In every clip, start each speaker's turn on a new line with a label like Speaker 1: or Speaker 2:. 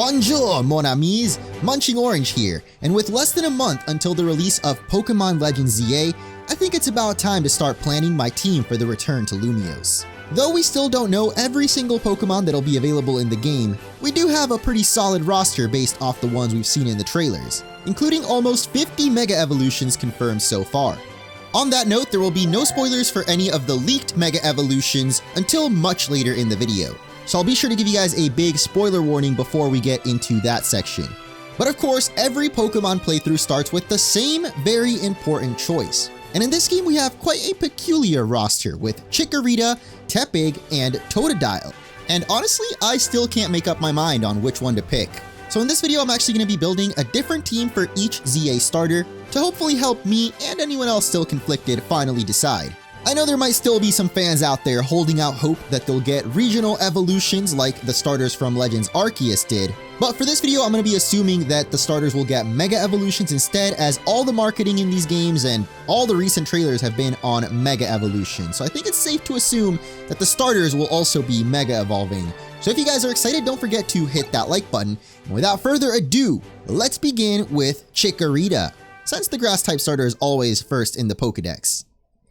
Speaker 1: Bonjour, mon amis! Munching Orange here, and with less than a month until the release of Pokémon Legends ZA, I think it's about time to start planning my team for the return to Lumiose. Though we still don't know every single Pokémon that'll be available in the game, we do have a pretty solid roster based off the ones we've seen in the trailers, including almost 50 Mega Evolutions confirmed so far. On that note, there will be no spoilers for any of the leaked Mega Evolutions until much later in the video, so I'll be sure to give you guys a big spoiler warning before we get into that section. But of course, every Pokémon playthrough starts with the same very important choice. And in this game, we have quite a peculiar roster with Chikorita, Tepig, and Totodile. And honestly, I still can't make up my mind on which one to pick. So in this video, I'm actually going to be building a different team for each ZA starter to hopefully help me and anyone else still conflicted finally decide. I know there might still be some fans out there holding out hope that they'll get regional evolutions like the starters from Legends Arceus did, but for this video I'm going to be assuming that the starters will get Mega Evolutions instead, as all the marketing in these games and all the recent trailers have been on Mega Evolution, so I think it's safe to assume that the starters will also be Mega Evolving. So if you guys are excited, don't forget to hit that like button, and without further ado, let's begin with Chikorita, since the grass type starter is always first in the Pokédex.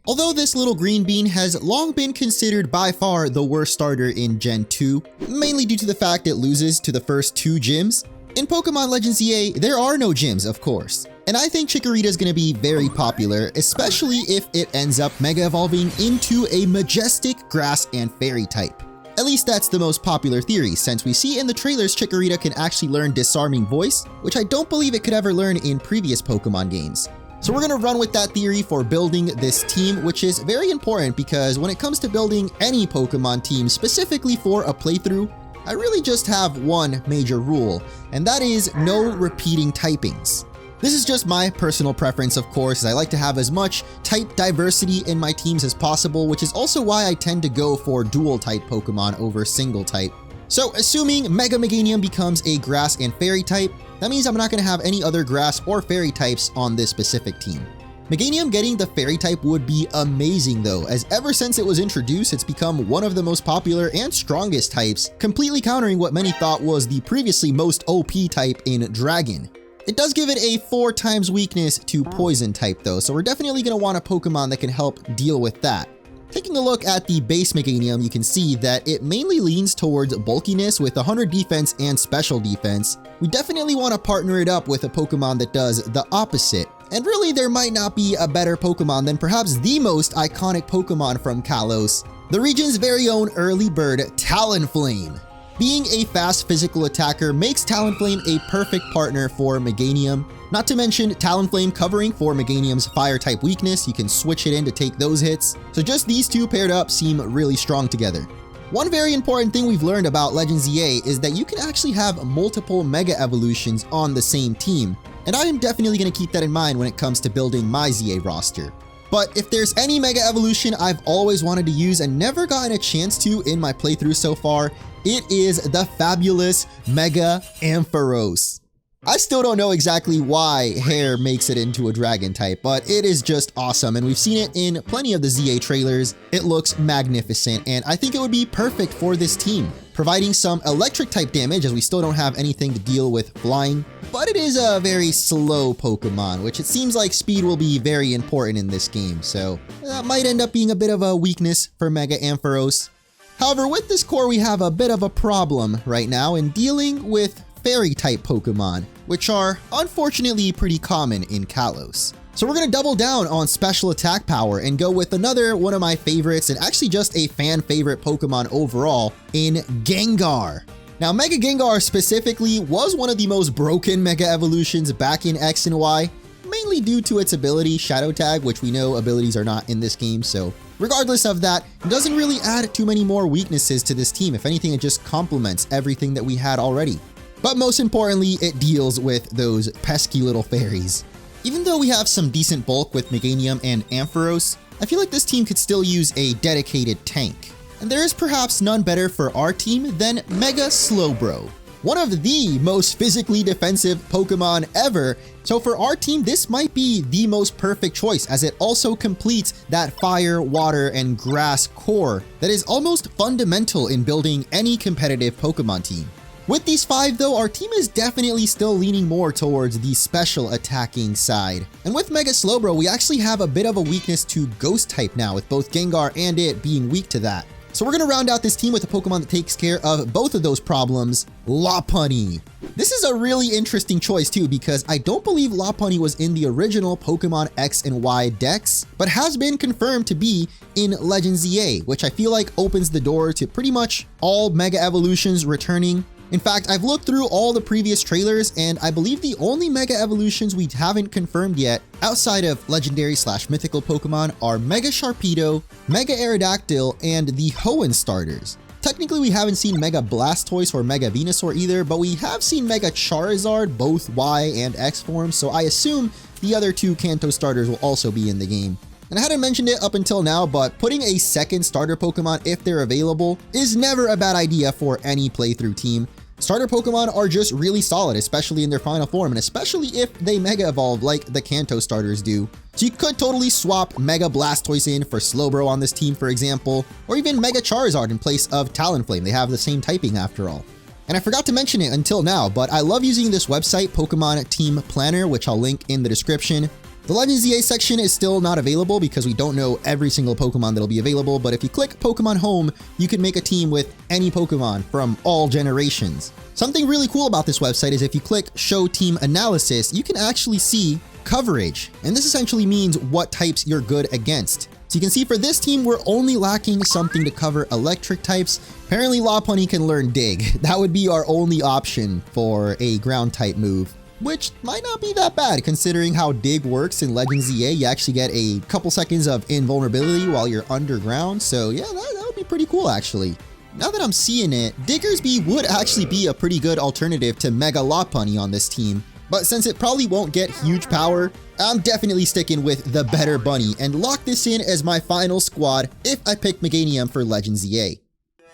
Speaker 1: Although this little green bean has long been considered by far the worst starter in Gen 2, mainly due to the fact it loses to the first two gyms, in Pokemon Legends EA, there are no gyms, of course. And I think Chikorita is going to be very popular, especially if it ends up Mega Evolving into a majestic grass and fairy type. At least that's the most popular theory, since we see in the trailers Chikorita can actually learn Disarming Voice, which I don't believe it could ever learn in previous Pokemon games. So we're going to run with that theory for building this team, which is very important because when it comes to building any Pokemon team specifically for a playthrough, I really just have one major rule, and that is no repeating typings. This is just my personal preference, of course, as I like to have as much type diversity in my teams as possible, which is also why I tend to go for dual type Pokemon over single type. So assuming Mega Meganium becomes a grass and fairy type, that means I'm not going to have any other grass or fairy types on this specific team. Meganium getting the fairy type would be amazing though, as ever since it was introduced, it's become one of the most popular and strongest types, completely countering what many thought was the previously most OP type in Dragon. It does give it a 4 times weakness to poison type though, so we're definitely going to want a Pokemon that can help deal with that. Taking a look at the base Meganium, you can see that it mainly leans towards bulkiness with 100 defense and special defense. We definitely want to partner it up with a Pokemon that does the opposite. And really, there might not be a better Pokemon than perhaps the most iconic Pokemon from Kalos, the region's very own early bird, Talonflame. Being a fast physical attacker makes Talonflame a perfect partner for Meganium. Not to mention Talonflame covering for Meganium's fire type weakness, you can switch it in to take those hits. So just these two paired up seem really strong together. One very important thing we've learned about Legends EA is that you can actually have multiple Mega Evolutions on the same team, and I am definitely going to keep that in mind when it comes to building my ZA roster. But if there's any Mega Evolution I've always wanted to use and never gotten a chance to in my playthrough so far, it is the fabulous Mega Ampharos. I still don't know exactly why hair makes it into a dragon type, but it is just awesome, and we've seen it in plenty of the ZA trailers. It looks magnificent, and I think it would be perfect for this team, providing some electric type damage as we still don't have anything to deal with flying. But it is a very slow Pokemon, which it seems like speed will be very important in this game, so that might end up being a bit of a weakness for Mega Ampharos. However, with this core, we have a bit of a problem right now in dealing with fairy type Pokemon, which are unfortunately pretty common in Kalos. So we're going to double down on special attack power and go with another one of my favorites, and actually just a fan favorite Pokemon overall, in Gengar. Now, Mega Gengar specifically was one of the most broken Mega Evolutions back in X and Y, mainly due to its ability Shadow Tag, which we know abilities are not in this game, so regardless of that, it doesn't really add too many more weaknesses to this team. If anything, it just complements everything that we had already. But most importantly, it deals with those pesky little fairies. Even though we have some decent bulk with Meganium and Ampharos, I feel like this team could still use a dedicated tank. And there is perhaps none better for our team than Mega Slowbro, one of the most physically defensive Pokemon ever. So for our team, this might be the most perfect choice, as it also completes that fire, water, and grass core that is almost fundamental in building any competitive Pokemon team. With these 5 though, our team is definitely still leaning more towards the special attacking side. And with Mega Slowbro, we actually have a bit of a weakness to Ghost type now, with both Gengar and it being weak to that. So we're going to round out this team with a Pokemon that takes care of both of those problems, Lopunny. This is a really interesting choice too, because I don't believe Lopunny was in the original Pokemon X and Y decks, but has been confirmed to be in Legends ZA, which I feel like opens the door to pretty much all Mega Evolutions returning. In fact, I've looked through all the previous trailers, and I believe the only Mega Evolutions we haven't confirmed yet, outside of legendary/mythical Pokemon, are Mega Sharpedo, Mega Aerodactyl, and the Hoenn starters. Technically, we haven't seen Mega Blastoise or Mega Venusaur either, but we have seen Mega Charizard, both Y and X forms, so I assume the other 2 Kanto starters will also be in the game. And I hadn't mentioned it up until now, but putting a second starter Pokemon, if they're available, is never a bad idea for any playthrough team. Starter Pokemon are just really solid, especially in their final form, and especially if they Mega Evolve like the Kanto starters do. So you could totally swap Mega Blastoise in for Slowbro on this team, for example, or even Mega Charizard in place of Talonflame. They have the same typing after all. And I forgot to mention it until now, but I love using this website, Pokemon Team Planner, which I'll link in the description. The Legends ZA section is still not available because we don't know every single Pokemon that'll be available, but if you click Pokemon Home, you can make a team with any Pokemon from all generations. Something really cool about this website is if you click Show Team Analysis, you can actually see coverage, and this essentially means what types you're good against. So you can see for this team, we're only lacking something to cover electric types. Apparently Lopunny can learn Dig. That would be our only option for a ground type move, which might not be that bad considering how Dig works in Legends ZA. You actually get a couple seconds of invulnerability while you're underground. So yeah, that would be pretty cool actually. Now that I'm seeing it, Diggersby would actually be a pretty good alternative to Mega Lopunny on this team. But since it probably won't get huge power, I'm definitely sticking with the better bunny and lock this in as my final squad if I pick Meganium for Legends ZA.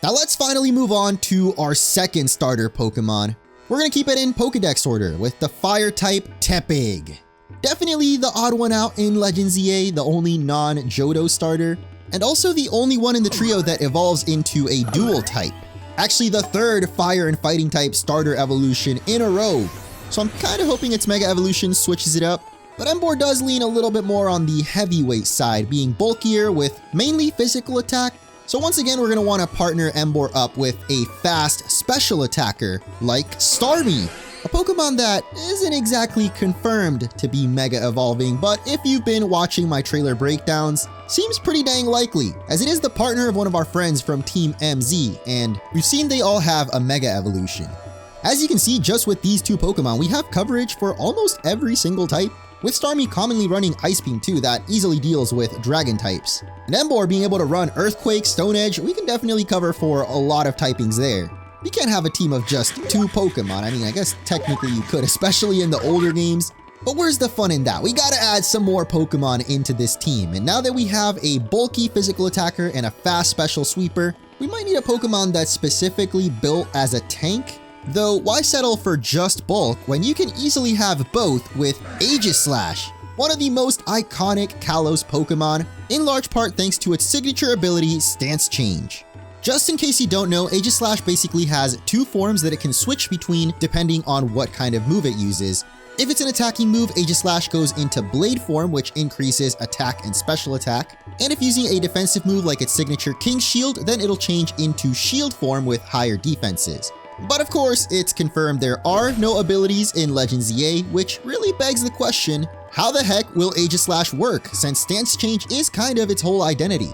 Speaker 1: Now let's finally move on to our second starter Pokemon. We're going to keep it in Pokedex order with the fire type Tepig. Definitely the odd one out in Legends ZA, the only non-Johto starter, and also the only one in the trio that evolves into a dual type. Actually the 3rd fire and fighting type starter evolution in a row. So I'm kind of hoping its Mega Evolution switches it up. But Emboar does lean a little bit more on the heavyweight side, being bulkier with mainly physical attack. So once again, we're going to want to partner Emboar up with a fast special attacker like Starmie, a Pokemon that isn't exactly confirmed to be Mega Evolving, but if you've been watching my trailer breakdowns, seems pretty dang likely, as it is the partner of one of our friends from Team MZ, and we've seen they all have a Mega Evolution. As you can see, just with these 2 Pokemon, we have coverage for almost every single type, with Starmie commonly running Ice Beam too, that easily deals with Dragon types. And Emboar being able to run Earthquake, Stone Edge, we can definitely cover for a lot of typings there. You can't have a team of just 2 Pokemon. I mean, I guess technically you could, especially in the older games. But where's the fun in that? We gotta add some more Pokemon into this team. And now that we have a bulky physical attacker and a fast special sweeper, we might need a Pokemon that's specifically built as a tank. Though, why settle for just bulk when you can easily have both with Aegislash, one of the most iconic Kalos Pokemon, in large part thanks to its signature ability, Stance Change. Just in case you don't know, Aegislash basically has 2 forms that it can switch between depending on what kind of move it uses. If it's an attacking move, Aegislash goes into Blade form, which increases attack and special attack. And if using a defensive move like its signature King Shield, then it'll change into Shield form with higher defenses. But of course, it's confirmed there are no abilities in Legends ZA, which really begs the question, how the heck will Aegislash work, since Stance Change is kind of its whole identity?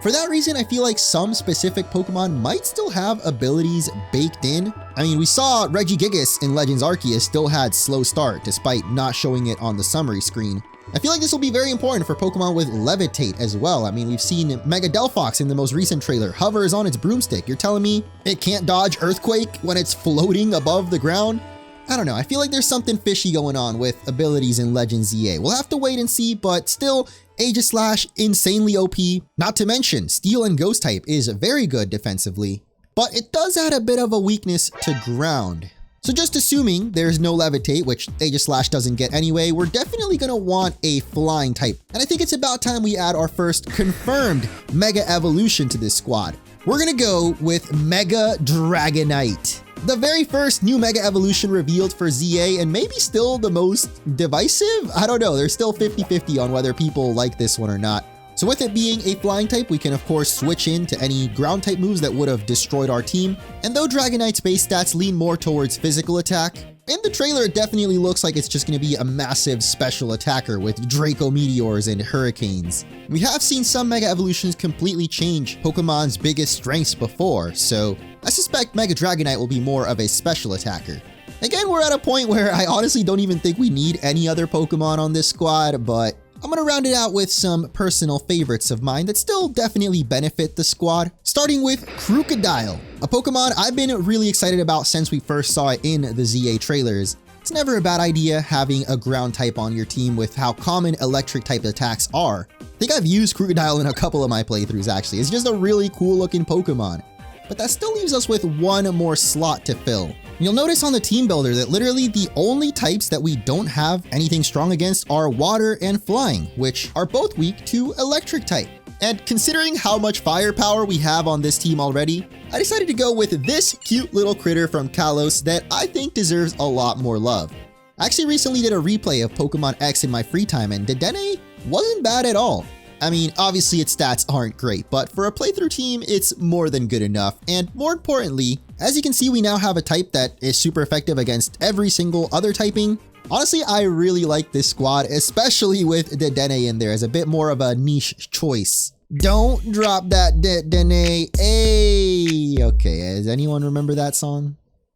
Speaker 1: For that reason, I feel like some specific Pokemon might still have abilities baked in. I mean, we saw Regigigas in Legends Arceus still had Slow Start, despite not showing it on the summary screen. I feel like this will be very important for Pokemon with Levitate as well. I mean, we've seen Mega Delphox in the most recent trailer. Hovers on its broomstick. You're telling me it can't dodge Earthquake when it's floating above the ground? I don't know. I feel like there's something fishy going on with abilities in Legends ZA. We'll have to wait and see, but still, Aegislash, insanely OP. Not to mention, Steel and Ghost type is very good defensively, but it does add a bit of a weakness to ground. So just assuming there's no Levitate, which Aegislash doesn't get anyway, we're definitely going to want a flying type. And I think it's about time we add our first confirmed Mega Evolution to this squad. We're going to go with Mega Dragonite. The very first new Mega Evolution revealed for ZA, and maybe still the most divisive? I don't know, there's still 50-50 on whether people like this one or not. So with it being a flying type, we can of course switch into any ground type moves that would have destroyed our team. And though Dragonite's base stats lean more towards physical attack, in the trailer it definitely looks like it's just going to be a massive special attacker with Draco Meteors and Hurricanes. We have seen some Mega Evolutions completely change Pokemon's biggest strengths before, so I suspect Mega Dragonite will be more of a special attacker. Again, we're at a point where I honestly don't even think we need any other Pokemon on this squad, but I'm gonna round it out with some personal favorites of mine that still definitely benefit the squad, starting with Crocodile, a Pokemon I've been really excited about since we first saw it in the ZA trailers. It's never a bad idea having a ground type on your team with how common electric type attacks are. I think I've used Crocodile in a couple of my playthroughs actually. It's just a really cool looking Pokemon. But that still leaves us with one more slot to fill. You'll notice on the team builder that literally the only types that we don't have anything strong against are water and flying, which are both weak to electric type. And considering how much firepower we have on this team already, I decided to go with this cute little critter from Kalos that I think deserves a lot more love. I actually recently did a replay of Pokemon X in my free time, and Dedenne wasn't bad at all. I mean, obviously its stats aren't great, but for a playthrough team, it's more than good enough. And more importantly, as you can see, we now have a type that is super effective against every single other typing. Honestly, I really like this squad, especially with Dedenne in there as a bit more of a niche choice. Don't drop that Dedenne. Hey, okay, does anyone remember that song?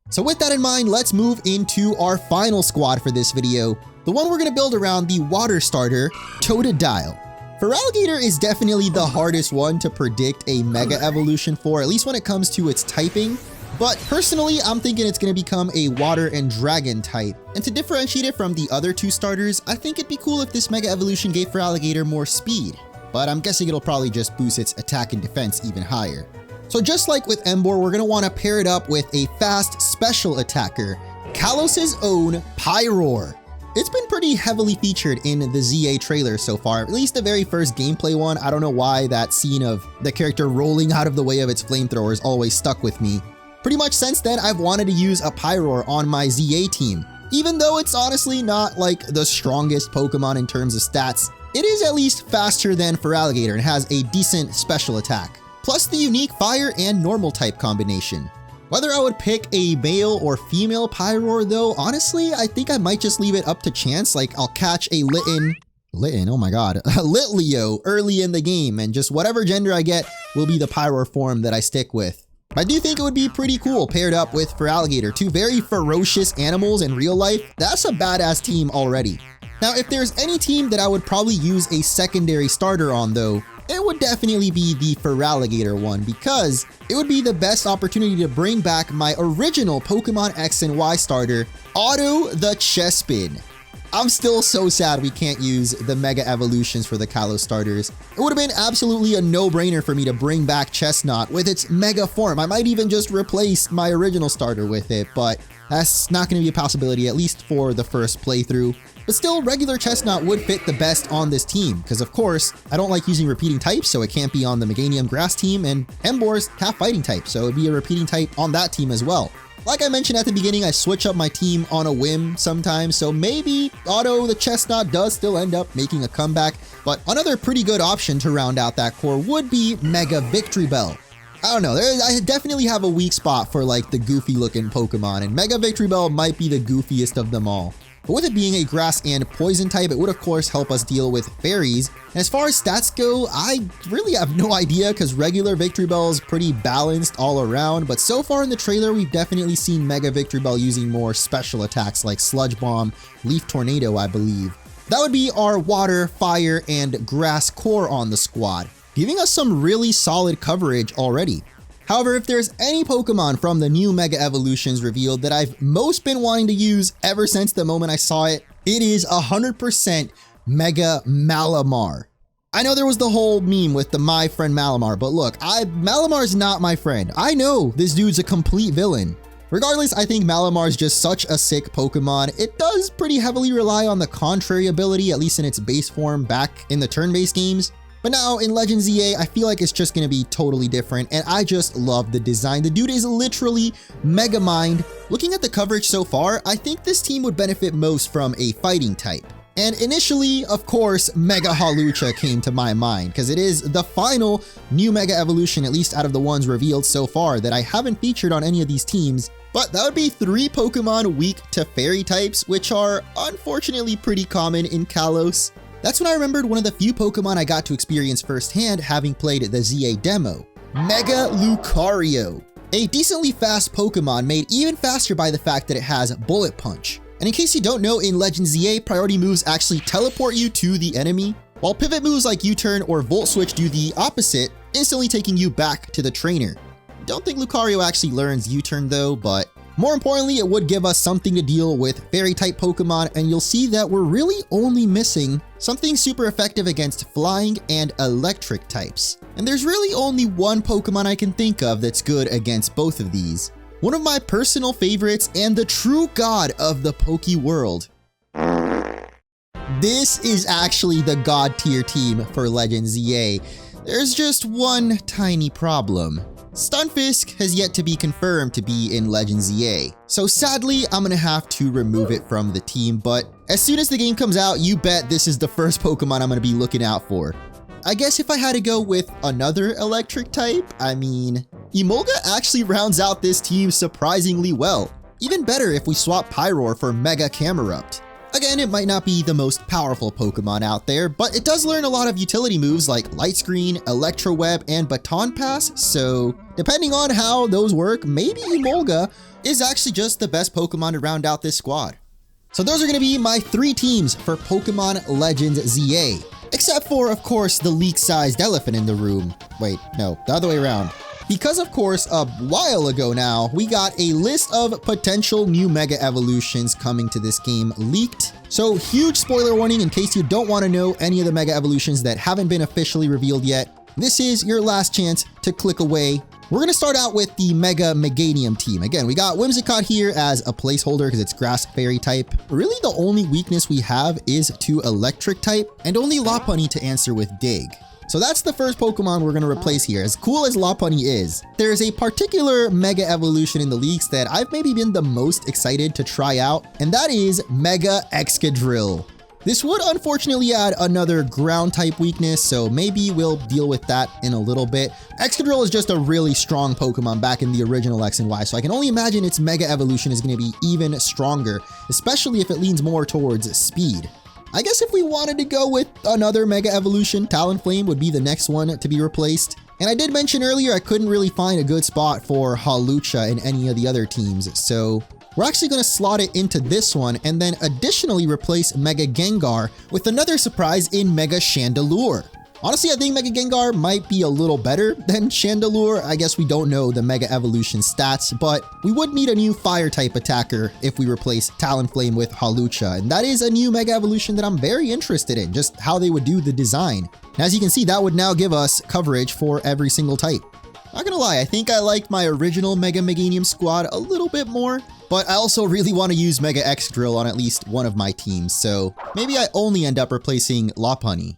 Speaker 1: So with that in mind, let's move into our final squad for this video, the one we're gonna build around the water starter, Totodile. Feraligatr is definitely the hardest one to predict a Mega Evolution for, at least when it comes to its typing. But personally, I'm thinking it's going to become a Water and Dragon type. And to differentiate it from the other two starters, I think it'd be cool if this Mega Evolution gave Feraligatr more speed. But I'm guessing it'll probably just boost its attack and defense even higher. So just like with Emboar, we're going to want to pair it up with a fast special attacker, Kalos' own Pyroar. It's been pretty heavily featured in the ZA trailer so far, at least the very first gameplay one. I don't know why that scene of the character rolling out of the way of its flamethrowers always stuck with me. Pretty much since then, I've wanted to use a Pyroar on my ZA team. Even though it's honestly not like the strongest Pokemon in terms of stats, it is at least faster than Feraligatr and has a decent special attack. Plus the unique fire and normal type combination. Whether I would pick a male or female Pyroar though, honestly, I think I might just leave it up to chance. Like I'll catch a oh my god, a Litleo early in the game, and just whatever gender I get will be the Pyroar form that I stick with. I do think it would be pretty cool paired up with Feraligatr, two very ferocious animals in real life. That's a badass team already. Now, if there's any team that I would probably use a secondary starter on though, it would definitely be the Feraligatr one, because it would be the best opportunity to bring back my original Pokemon X and Y starter, Otto the Chespin. I'm still so sad we can't use the Mega Evolutions for the Kalos starters. It would have been absolutely a no-brainer for me to bring back Chestnut with its Mega form. I might even just replace my original starter with it, but that's not going to be a possibility, at least for the first playthrough. But still, regular Chestnut would fit the best on this team, because of course, I don't like using repeating types, so it can't be on the Meganium Grass team, and Emboar's half fighting type, so it'd be a repeating type on that team as well. Like I mentioned at the beginning, I switch up my team on a whim sometimes, so maybe Otto the Chestnut does still end up making a comeback, but another pretty good option to round out that core would be Mega Victreebel. I don't know, I definitely have a weak spot for like the goofy looking Pokemon, and Mega Victreebel might be the goofiest of them all. But with it being a grass and poison type, it would of course help us deal with fairies. And as far as stats go, I really have no idea because regular Victreebel is pretty balanced all around. But so far in the trailer, we've definitely seen Mega Victreebel using more special attacks like Sludge Bomb, Leaf Tornado, I believe. That would be our water, fire, and grass core on the squad, giving us some really solid coverage already. However, if there's any Pokemon from the new Mega Evolutions revealed that I've most been wanting to use ever since the moment I saw it, it is 100% Mega Malamar. I know there was the whole meme with the My Friend Malamar, but look, Malamar's not my friend. I know this dude's a complete villain. Regardless, I think Malamar's just such a sick Pokemon. It does pretty heavily rely on the contrary ability, at least in its base form back in the turn-based games. But now in Legends ZA, I feel like it's just going to be totally different, and I just love the design. The dude is literally Mega Mind. Looking at the coverage so far, I think this team would benefit most from a fighting type. And initially, of course, Mega Hawlucha came to my mind, because it is the final new Mega Evolution, at least out of the ones revealed so far, that I haven't featured on any of these teams. But that would be 3 Pokemon weak to Fairy types, which are unfortunately pretty common in Kalos. That's when I remembered one of the few Pokemon I got to experience firsthand having played the ZA demo. Mega Lucario. A decently fast Pokemon made even faster by the fact that it has Bullet Punch. And in case you don't know, in Legends ZA, priority moves actually teleport you to the enemy, while pivot moves like U-turn or Volt Switch do the opposite, instantly taking you back to the trainer. Don't think Lucario actually learns U-turn though, but more importantly, it would give us something to deal with Fairy-type Pokemon, and you'll see that we're really only missing something super effective against Flying and Electric types. And there's really only one Pokemon I can think of that's good against both of these. One of my personal favorites and the true god of the Poke world. This is actually the god tier team for Legends ZA. There's just one tiny problem. Stunfisk has yet to be confirmed to be in Legends ZA, so sadly I'm gonna have to remove it from the team, but as soon as the game comes out, you bet this is the first Pokemon I'm gonna be looking out for. I guess if I had to go with another electric type, I mean, Emolga actually rounds out this team surprisingly well. Even better if we swap Pyroar for Mega Camerupt. Again, it might not be the most powerful Pokemon out there, but it does learn a lot of utility moves like Light Screen, Electro Web, and Baton Pass, so depending on how those work, maybe Emolga is actually just the best Pokemon to round out this squad. So those are going to be my 3 teams for Pokemon Legends ZA. Except for, of course, the leak-sized elephant in the room. Wait, no, the other way around. Because, of course, a while ago now, we got a list of potential new Mega Evolutions coming to this game leaked. So, huge spoiler warning in case you don't want to know any of the Mega Evolutions that haven't been officially revealed yet. This is your last chance to click away. We're going to start out with the Mega Meganium team. Again, we got Whimsicott here as a placeholder because it's Grass Fairy type. Really, the only weakness we have is to Electric type, and only Lopunny to answer with Dig. So that's the first Pokemon we're going to replace here. As cool as Lopunny is, there is a particular Mega Evolution in the leaks that I've maybe been the most excited to try out, and that is Mega Excadrill. This would unfortunately add another ground type weakness, so maybe we'll deal with that in a little bit. Excadrill is just a really strong Pokemon back in the original X and Y, so I can only imagine its Mega Evolution is going to be even stronger, especially if it leans more towards speed. I guess if we wanted to go with another Mega Evolution, Talonflame would be the next one to be replaced. And I did mention earlier I couldn't really find a good spot for Hawlucha in any of the other teams, so we're actually going to slot it into this one and then additionally replace Mega Gengar with another surprise in Mega Chandelure. Honestly, I think Mega Gengar might be a little better than Chandelure. I guess we don't know the Mega Evolution stats, but we would need a new Fire-type attacker if we replace Talonflame with Hawlucha, and that is a new Mega Evolution that I'm very interested in, just how they would do the design. And as you can see, that would now give us coverage for every single type. Not gonna lie, I think I liked my original Mega Meganium squad a little bit more, but I also really want to use Mega Excadrill on at least one of my teams, so maybe I only end up replacing Lopunny.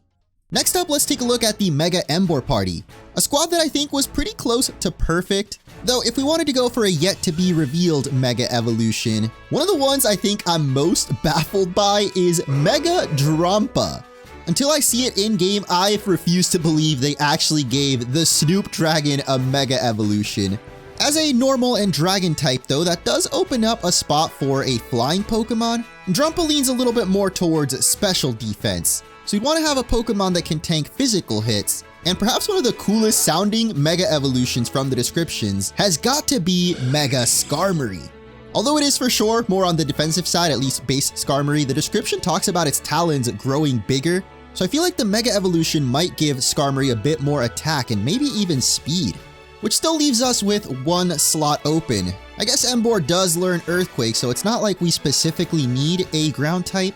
Speaker 1: Next up, let's take a look at the Mega Emboar Party, a squad that I think was pretty close to perfect. Though if we wanted to go for a yet-to-be-revealed Mega Evolution, one of the ones I think I'm most baffled by is Mega Drampa. Until I see it in-game, I refuse to believe they actually gave the Snoop Dragon a Mega Evolution. As a normal and dragon type though, that does open up a spot for a flying Pokemon. Drampa leans a little bit more towards special defense. So you'd want to have a Pokemon that can tank physical hits, and perhaps one of the coolest sounding Mega Evolutions from the descriptions has got to be Mega Skarmory. Although it is for sure more on the defensive side, at least base Skarmory, the description talks about its talons growing bigger, so I feel like the Mega Evolution might give Skarmory a bit more attack and maybe even speed. Which still leaves us with one slot open. I guess Emboar does learn Earthquake, so it's not like we specifically need a ground type.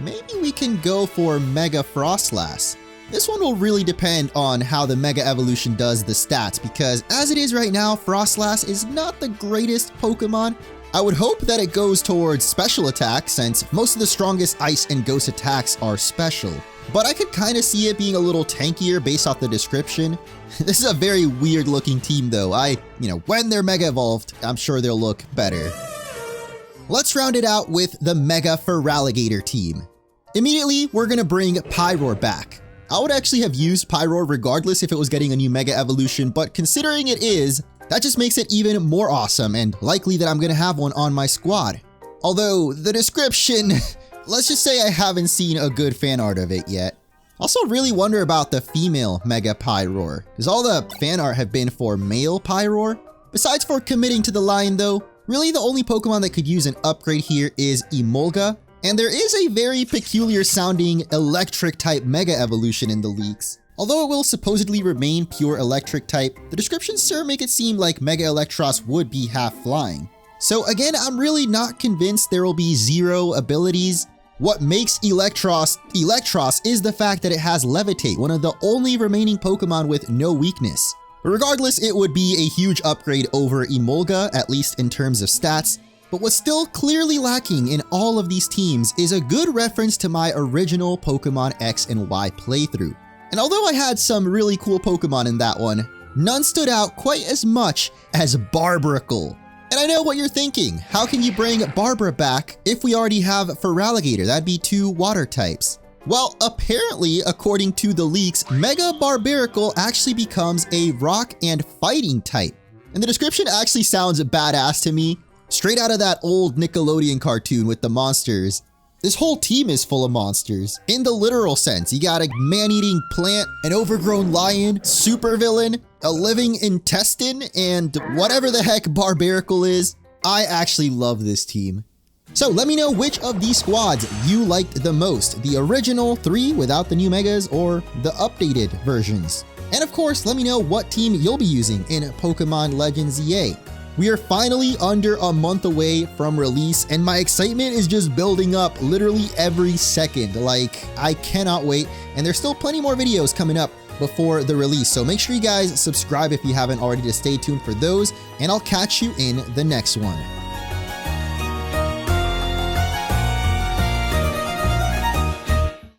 Speaker 1: Maybe we can go for Mega Frostlass. This one will really depend on how the Mega Evolution does the stats, because as it is right now, Frostlass is not the greatest Pokemon. I would hope that it goes towards special attack, since most of the strongest ice and ghost attacks are special. but I could kind of see it being a little tankier based off the description. This is a very weird looking team though. When they're Mega Evolved, I'm sure they'll look better. Let's round it out with the Mega Feraligatr team. Immediately, we're gonna bring Pyroar back. I would actually have used Pyroar regardless if it was getting a new Mega Evolution, but considering it is, that just makes it even more awesome and likely that I'm gonna have one on my squad. Although, the description, let's just say I haven't seen a good fan art of it yet. Also really wonder about the female Mega Pyroar, because all the fan art have been for male Pyroar. Besides for committing to the line though, really the only Pokemon that could use an upgrade here is Emolga, and there is a very peculiar sounding electric type Mega Evolution in the leaks. Although it will supposedly remain pure electric type, the descriptions sure make it seem like Mega Electros would be half flying. So again, I'm really not convinced there will be 0 abilities. What makes Electros is the fact that it has Levitate, one of the only remaining Pokemon with no weakness. Regardless, it would be a huge upgrade over Emolga, at least in terms of stats. But what's still clearly lacking in all of these teams is a good reference to my original Pokemon X and Y playthrough. And although I had some really cool Pokemon in that one, none stood out quite as much as Barbaracle. And I know what you're thinking, how can you bring Barbara back if we already have Feraligatr? That'd be 2 water types. Well, apparently, according to the leaks, Mega Barbaracle actually becomes a rock and fighting type. And the description actually sounds badass to me, straight out of that old Nickelodeon cartoon with the monsters. This whole team is full of monsters, in the literal sense. You got a man-eating plant, an overgrown lion, supervillain, a living intestine, and whatever the heck Barbaracle is. I actually love this team. So let me know which of these squads you liked the most, the original 3 without the new Megas or the updated versions. And of course, let me know what team you'll be using in Pokemon Legends EA. We are finally under a month away from release, and my excitement is just building up literally every second. Like, I cannot wait, and there's still plenty more videos coming up before the release, so make sure you guys subscribe if you haven't already to stay tuned for those, and I'll catch you in the next one.